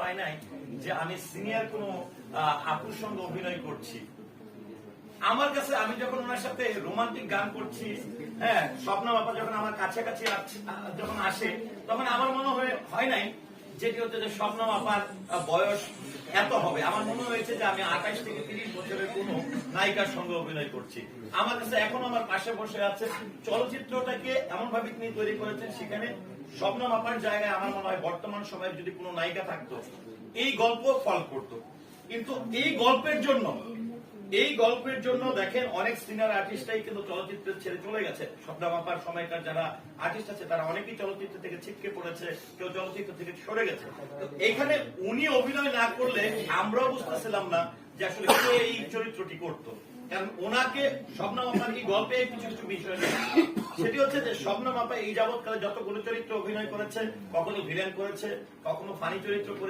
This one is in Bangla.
পাই নাই যে আমি সিনিয়র কোনো আপুর সঙ্গে অভিনয় করছি। আমার কাছে আমি যখন ওনার সাথে রোমান্টিক গান করছি, হ্যাঁ, স্বপ্না আপা যখন আমার কাছাকাছি যখন আসে, তখন আমার মনে হয় নাই যেটি হচ্ছে যে স্বপ্না আপার বয়স এত হবে। আমার মনে হয়েছে যে আমি 28 থেকে 30 বছরের কোন নায়িকার সঙ্গে অভিনয় করছি। আমার কাছে এখন আমার পাশে বসে আছে, চলচ্চিত্রটাকে এমন ভাবে তিনি তৈরি করেছেন, সেখানে স্বপ্না আপার জায়গায় আমার মনে হয় বর্তমান সময়ে যদি কোনো নায়িকা থাকতো, এই গল্প ফল করতো। কিন্তু এই গল্পের জন্য দেখেন অনেক সিনিয়র আর্টিস্টরাই কিন্তু চলচ্চিত্র ছেড়ে চলে গেছে। স্বপ্না আপার সময়কার যারা আর্টিস্ট আছে তারা অনেকেই চলচ্চিত্র থেকে ছিটকে পড়েছে, কেউ চলচ্চিত্র থেকে সরে গেছে। তো এখানে উনি অভিনয় না করলে আমরাও বুঝতেছিলাম না যে আসলে কে এই চরিত্রটি করতো। কারণ ওনাকে স্বপ্না আপার এই গল্পে কিছু কিছু বিষয় নেই, সেটি হচ্ছে যে স্বপ্না আপা এই যাবৎকালে যতগুলো চরিত্র অভিনয় করেছে, কখনো ভিলেন করেছে, কখনো ফানি চরিত্র করেছে।